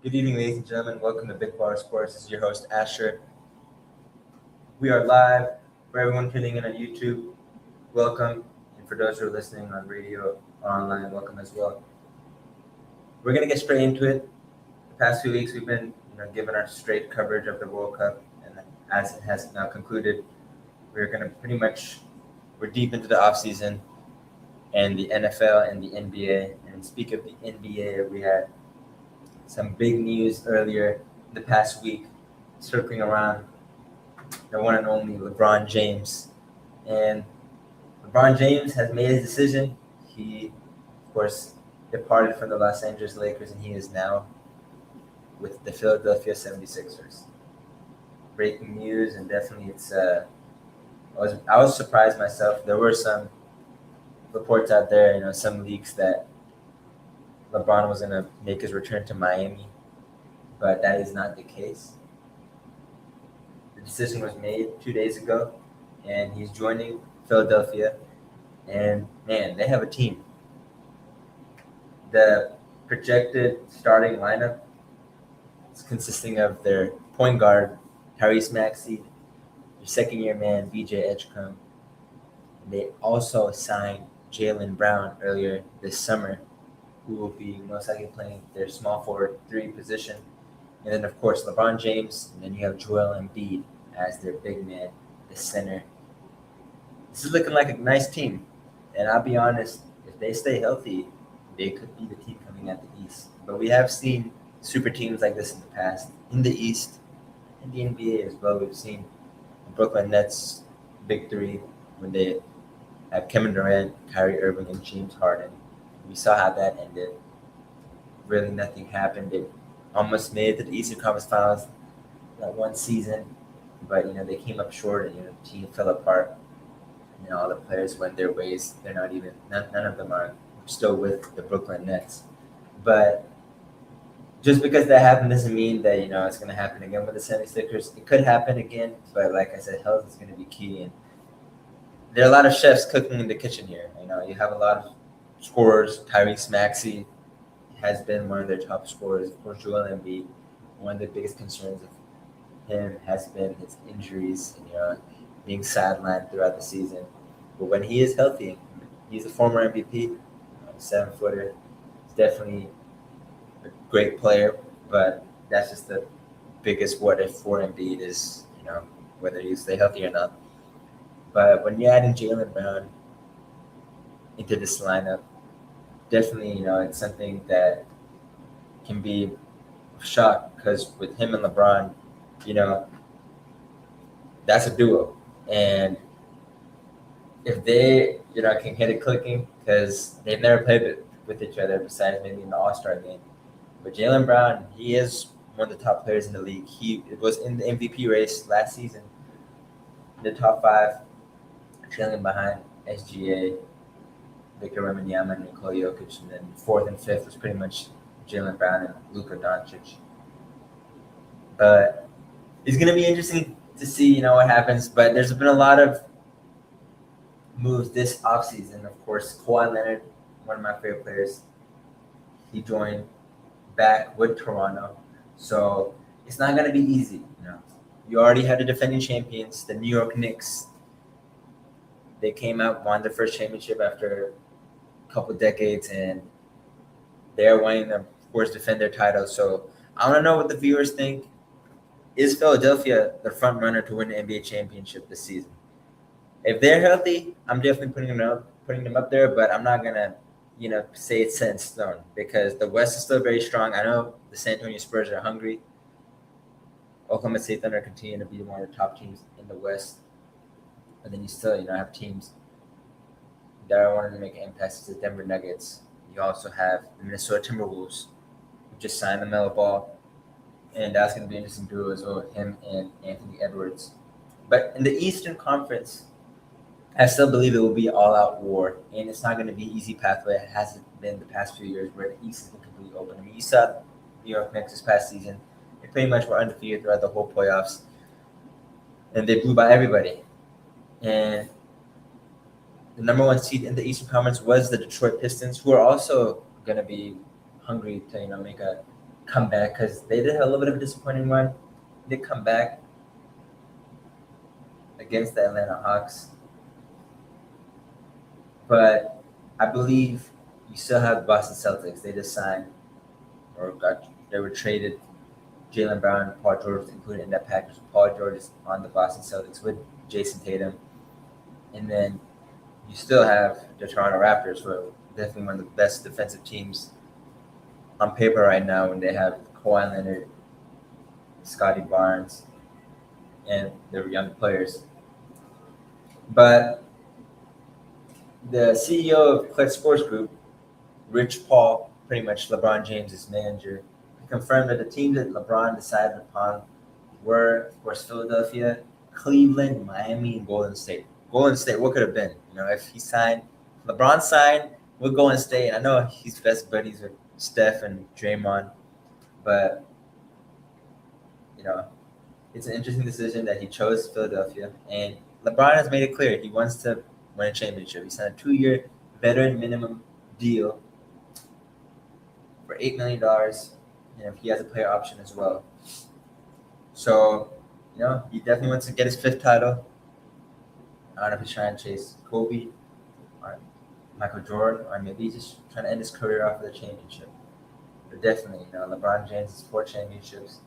Good evening, ladies and gentlemen. Welcome to Big Baller Sports. This is your host, Asher. We are live. For everyone tuning in on YouTube, welcome. And for those who are listening on radio or online, welcome as well. We're going to get straight into it. The past few weeks, we've been given our straight coverage of the World Cup. And as it has now concluded, we're deep into the offseason and the NFL and the NBA. And speak of the NBA, we had some big news earlier in the past week circling around the one and only Lebron James. And LeBron James has made his decision. He, of course, departed from the Los Angeles Lakers, and he is now with the Philadelphia 76ers. Breaking news, and definitely I was surprised myself. There were some reports out there, some leaks that LeBron was going to make his return to Miami, but that is not the case. The decision was made 2 days ago, and he's joining Philadelphia. And, man, they have a team. The projected starting lineup is consisting of their point guard, Tyrese Maxey, their second-year man, BJ Edgecombe. They also signed Jaylen Brown earlier this summer, who will be most likely playing their small forward 3 position. And then, of course, LeBron James, and then you have Joel Embiid as their big man, the center. This is looking like a nice team. And I'll be honest, if they stay healthy, they could be the team coming out the East. But we have seen super teams like this in the past, in the East, in the NBA as well. We've seen the Brooklyn Nets big 3 when they have Kevin Durant, Kyrie Irving, and James Harden. We saw how that ended. Really nothing happened. They almost made it to the Eastern Conference Finals that one season, but they came up short, and the team fell apart. All the players went their ways. They're not even none of them are still with the Brooklyn Nets. But just because that happened doesn't mean that it's going to happen again with the 76ers. It could happen again, but like I said, health is going to be key. And there are a lot of chefs cooking in the kitchen here. You have a lot of scorers. Tyrese Maxey has been one of their top scorers. Of course, Joel Embiid. One of the biggest concerns of him has been his injuries and being sidelined throughout the season. But when he is healthy, he's a former MVP, 7-footer. He's definitely a great player, but that's just the biggest what if for Embiid is whether you stay healthy or not. But when you're adding Jaylen Brown into this lineup, definitely, it's something that can be a shock because with him and LeBron, that's a duo. And if they, can hit it clicking, because they've never played with each other besides maybe in the All-Star game. But Jaylen Brown, he is one of the top players in the league. He was in the MVP race last season, in the top 5, trailing behind SGA, Victor Wembanyama, and Nikola Jokic, and then 4th and 5th was pretty much Jaylen Brown and Luka Doncic. But it's going to be interesting to see, what happens. But there's been a lot of moves this offseason. Of course, Kawhi Leonard, one of my favorite players, he joined back with Toronto. So it's not going to be easy. You already had the defending champions, the New York Knicks. They came out, won their first championship after a couple decades, and they're wanting to, of course, defend their title. So I want to know what the viewers think. Is Philadelphia the front runner to win the NBA championship this season? If they're healthy, I'm definitely putting them up there, but I'm not gonna, say it's set in stone because the West is still very strong. I know the San Antonio Spurs are hungry. Oklahoma City Thunder continue to be one of the top teams in the West, but then you still, have teams that are wanting to make an impact. It's the Denver Nuggets. You also have the Minnesota Timberwolves, who just signed the Melo Ball. And that's going to be an interesting duo as well, him and Anthony Edwards. But in the Eastern Conference, I still believe it will be all-out war, and it's not going to be an easy pathway. It hasn't been the past few years where the East has been completely open. I mean, you saw New York Knicks this past season. They pretty much were undefeated throughout the whole playoffs, and they blew by everybody. And the number 1 seed in the Eastern Conference was the Detroit Pistons, who are also going to be hungry to make a come back, because they did have a little bit of a disappointing run. They come back against the Atlanta Hawks. But I believe you still have Boston Celtics. They just signed they were traded Jaylen Brown and Paul George included in that package. Paul George is on the Boston Celtics with Jason Tatum. And then you still have the Toronto Raptors, who are definitely one of the best defensive teams on paper right now, when they have Kawhi Leonard, Scotty Barnes, and their young players. But the CEO of Click Sports Group, Rich Paul, pretty much LeBron James' manager, confirmed that the teams that LeBron decided upon were, of course, Philadelphia, Cleveland, Miami, and Golden State. Golden State, what could have been? If LeBron signed with Golden State, and I know he's best buddies with Steph and Draymond, but it's an interesting decision that he chose Philadelphia, and LeBron has made it clear he wants to win a championship. He signed a 2-year veteran minimum deal for $8 million, and he has a player option as well. So, he definitely wants to get his 5th title. I don't know if he's trying to chase Kobe or Michael Jordan, or maybe he's just trying to end his career off with a championship. But definitely, LeBron James has 4 championships,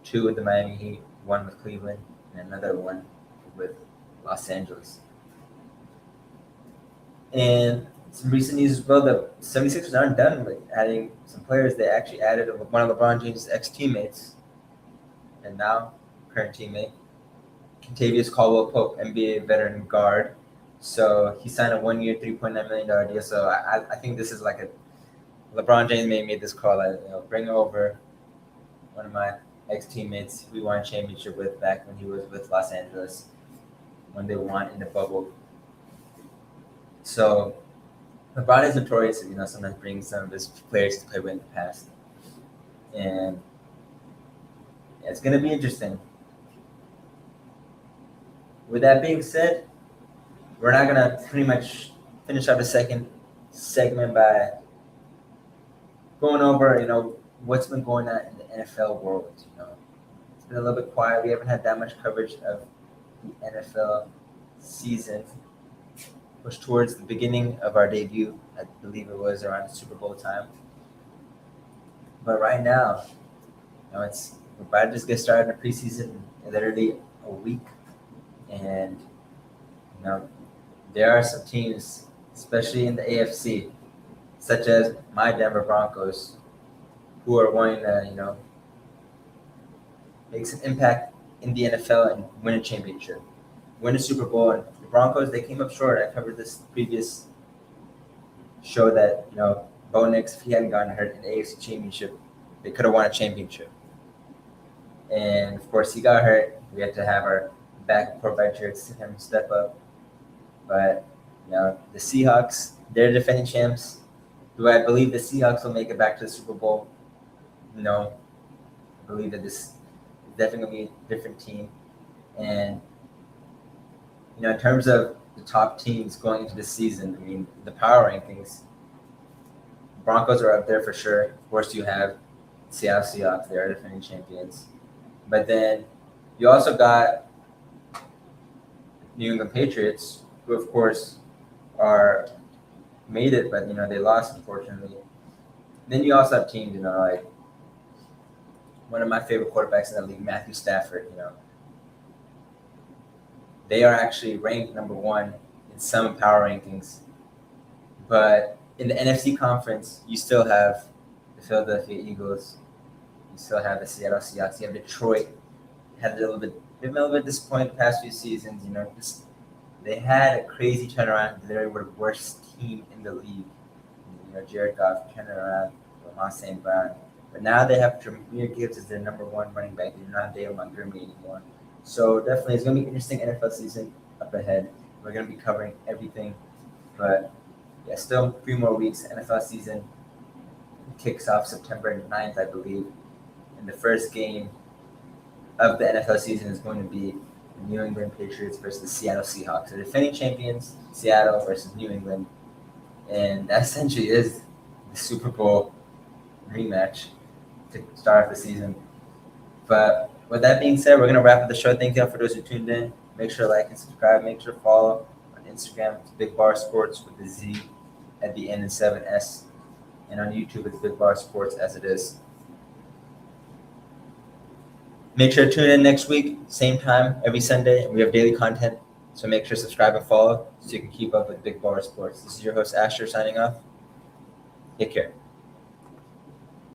2 with the Miami Heat, 1 with Cleveland, and another 1 with Los Angeles. And some recent news as well, the 76ers aren't done with adding some players. They actually added one of LeBron James' ex-teammates, and now current teammate, Kentavious Caldwell-Pope, NBA veteran guard. So he signed a 1-year, $3.9 million deal. So I think this is like LeBron James made this call. Bring over one of my ex-teammates we won a championship with back when he was with Los Angeles, when they won in the bubble. So LeBron is notorious, sometimes bring some of his players to play with in the past. And it's going to be interesting. With that being said, we're not going to pretty much finish up the second segment by going over, what's been going on in the NFL world. It's been a little bit quiet. We haven't had that much coverage of the NFL season. Pushed towards the beginning of our debut. I believe it was around the Super Bowl time. But right now, we're about to just get started in the preseason in literally a week. And, there are some teams, especially in the AFC, such as my Denver Broncos, who are wanting to, make some impact in the NFL and win a championship, win a Super Bowl. And the Broncos, they came up short. I covered this previous show that, Bo Nix, if he hadn't gotten hurt in the AFC Championship, they could have won a championship. And, of course, he got hurt. We had to have our backcourt benchers to him step up. But, the Seahawks, they're defending champs. Do I believe the Seahawks will make it back to the Super Bowl? No. I believe that this is definitely going to be a different team. And, in terms of the top teams going into this season, the power rankings, Broncos are up there for sure. Of course, you have Seattle Seahawks. They are defending champions. But then you also got New England Patriots, who, of course, are made it, but, they lost, unfortunately. Then you also have teams, like one of my favorite quarterbacks in the league, Matthew Stafford, They are actually ranked number 1 in some power rankings. But in the NFC conference, you still have the Philadelphia Eagles. You still have the Seattle Seahawks. You have Detroit. They've been a little bit disappointed the past few seasons. They had a crazy turnaround. They were the worst team in the league. Jared Goff turning around, Lamar St. Brown. But now they have Jahmyr Gibbs as their number 1 running back. They do not have David Montgomery anymore. So definitely, it's going to be an interesting NFL season up ahead. We're going to be covering everything. But, still 3 more weeks. NFL season kicks off September 9th, I believe. And the first game of the NFL season is going to be the New England Patriots versus the Seattle Seahawks. The defending champions, Seattle versus New England. And that essentially is the Super Bowl rematch. to start off the season. But with that being said, we're going to wrap up the show. Thank you all for those who tuned in. Make sure to like and subscribe. Make sure to follow on Instagram. It's Big Bar Sports with the Z at the end and 7S. And on YouTube, it's Big Bar Sports as it is. Make sure to tune in next week, same time, every Sunday. We have daily content, so make sure to subscribe and follow so you can keep up with Big Bar Sports. This is your host, Asher, signing off. Take care.